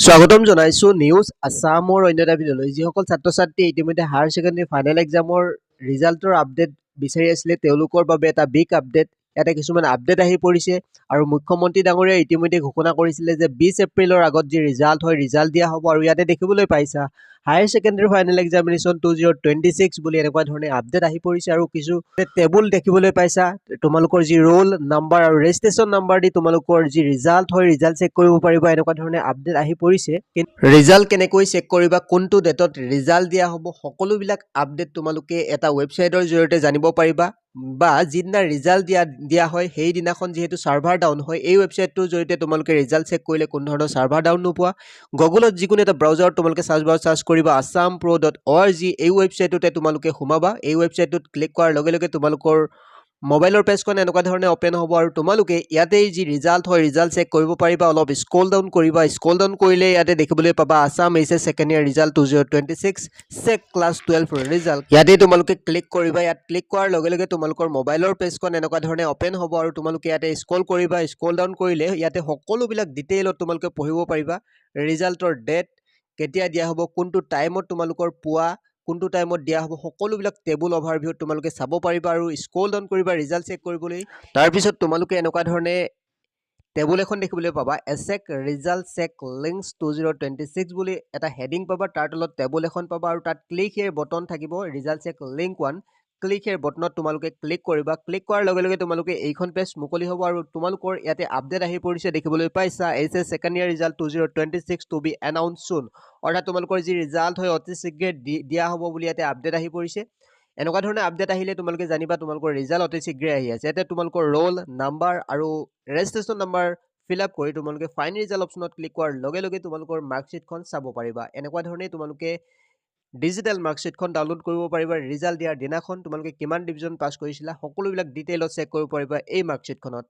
স্বাগতম জনাইছো নিউজ আসামৰ অন্য এটা ভিডিঅ'লৈ যিসকল ছাত্ৰ ছাত্ৰী ইতিমধ্যে হায়াৰ ছেকেণ্ডেৰী ফাইনেল এক্সামৰ ৰিজাল্টৰ আপডেট বিচাৰি আছিলে তেওঁলোকৰ বাবে এটা বিগ আপডেট ইয়াতে কিছুমান আপডেট আহি পৰিছে আৰু মুখ্যমন্ত্ৰী ডাঙৰীয়াই ইতিমধ্যে ঘোষণা কৰিছিলে যে 20 এপ্ৰিলৰ আগত যি ৰিজাল্ট হয় ৰিজাল্ট দিয়া হ'ব আৰু ইয়াতে দেখিবলৈ পাইছা হায়াৰ ছেকেণ্ডেৰী ফাইনেল এক্সামিনেশ্যন 2026 বুলি এনেকুৱা ধৰণে আপডেট আহি পৰিছে আৰু কিছু টেবুল দেখিবলৈ পাইছা তোমালোকৰ যি ৰোল নাম্বাৰ আৰু ৰেজিষ্ট্ৰেশ্যন নাম্বাৰ দি তোমালোকৰ যি ৰিজাল্ট হয় ৰিজাল্ট চেক কৰিব পাৰিবা এনেকুৱা ধৰণে আপডেট আহি পৰিছে ৰিজাল্ট কেনেকৈ চেক কৰিবা কোনটো ডেটত ৰিজাল্ট দিয়া হ'ব সকলোবিলাক আপডেট তোমালোকে এটা ৱেবছাইটৰ জৰিয়তে জানিব পাৰিবা বা যিদিনা ৰিজাল্ট দিয়া হয় সেইদিনাখন যিহেতু চাৰ্ভাৰ ডাউন হয় এই ৱেবছাইটটোৰ জৰিয়তে তোমালোকে ৰিজাল্ট চেক কৰিলে কোনো ধৰণৰ চাৰ্ভাৰ ডাউন নোপোৱা গুগলত যিকোনো এটা ব্ৰাউজাৰত তোমালোকে চাৰ্চ কৰিবা assam.pro.org এই ৱেবছাইটটোতে তোমালোকে সোমাবা এই ৱেবছাইটটোত ক্লিক কৰাৰ লগে লগে তোমালোকৰ মোবাইলৰ পেজখন এনেকুৱা ধৰণে ওপেন হ'ব আৰু তোমালোকে ইয়াতেই যি ৰিজাল্ট হয় ৰিজাল্ট চেক কৰিব পাৰিবা অলপ স্ক্ৰল ডাউন কৰিবা স্ক্ৰল ডাউন কৰিলে ইয়াতে দেখিবলৈ পাবা Assam HS second year result 2026 check class 12 result ইয়াতে তোমালোকে ক্লিক কৰিবা ইয়াত ক্লিক কৰাৰ লগে লগে তোমালোকৰ মোবাইলৰ পেজখন এনেকুৱা ধৰণে ওপেন হ'ব আৰু তোমালোকে ইয়াতে স্ক্ৰল কৰিবা স্ক্ৰল ডাউন কৰিলে ইয়াতে সকলোবিলাক ডিটেইলত তোমালোকে পঢ়িব পাৰিবা ৰিজাল্টৰ ডেট কেতিয়া দিয়া হ'ব কোনটো টাইমত তোমালোকৰ পুৱা কোনটো টাইমত দিয়া হ'ব সকলোবিলাক টেবুল অভাৰভিউত তোমালোকে চাব পাৰিবা আৰু স্ক্ৰল ডাউন কৰিবা ৰিজাল্ট চেক কৰিবলৈ তাৰপিছত তোমালোকে এনেকুৱা ধৰণে টেবুল এখন দেখিবলৈ পাবা এছেক ৰিজাল্ট চেক লিংকছ 2026 বুলি এটা হেডিং পাবা তাৰ তলত টেবুল এখন পাবা আৰু তাত ক্লিক হিয়াৰ বটন থাকিব ৰিজাল্ট চেক লিংক 1 ক্লিক হিয়াৰ বটনত তোমালোকে ক্লিক কৰিবা ক্লিক কৰাৰ লগে লগে তোমালোকে এইখন পেজ মুকলি হ'ব আৰু তোমালোকৰ ইয়াতে আপডেট আহি পৰিছে দেখিবলৈ পাইছা HS second year result 2026 to be announce soon অৰ্থাৎ তোমালোকৰ যি ৰিজাল্ট হয় অতি শীঘ্ৰে দিয়া হ'ব বুলি ইয়াতে আপডেট আহি পৰিছে এনেকুৱা ধৰণে আপডেট আহিলে তোমালোকে জানিবা তোমালোকৰ ৰিজাল্ট অতি শীঘ্ৰে আহি আছে ইয়াতে তোমালোকৰ ৰোল নাম্বাৰ আৰু ৰেজিষ্ট্ৰেশ্যন নাম্বাৰ ফিল আপ কৰি তোমালোকে ফাইন ৰিজাল্ট অপশ্যনত ক্লিক কৰাৰ লগে লগে তোমালোকৰ মাৰ্কশ্বিটখন চাব পাৰিবা এনেকুৱা ধৰণে তোমালোকে ডিজিটেল মাৰ্কশ্বিটখন ডাউনলোড কৰিব পাৰিবা ৰিজাল্ট দিয়াৰ দিনাখন তোমালোকে কিমান ডিভিজন পাছ কৰিছিলা সকলোবিলাক ডিটেইলত চেক কৰিব পাৰিবা এই মাৰ্কশ্বিটখনত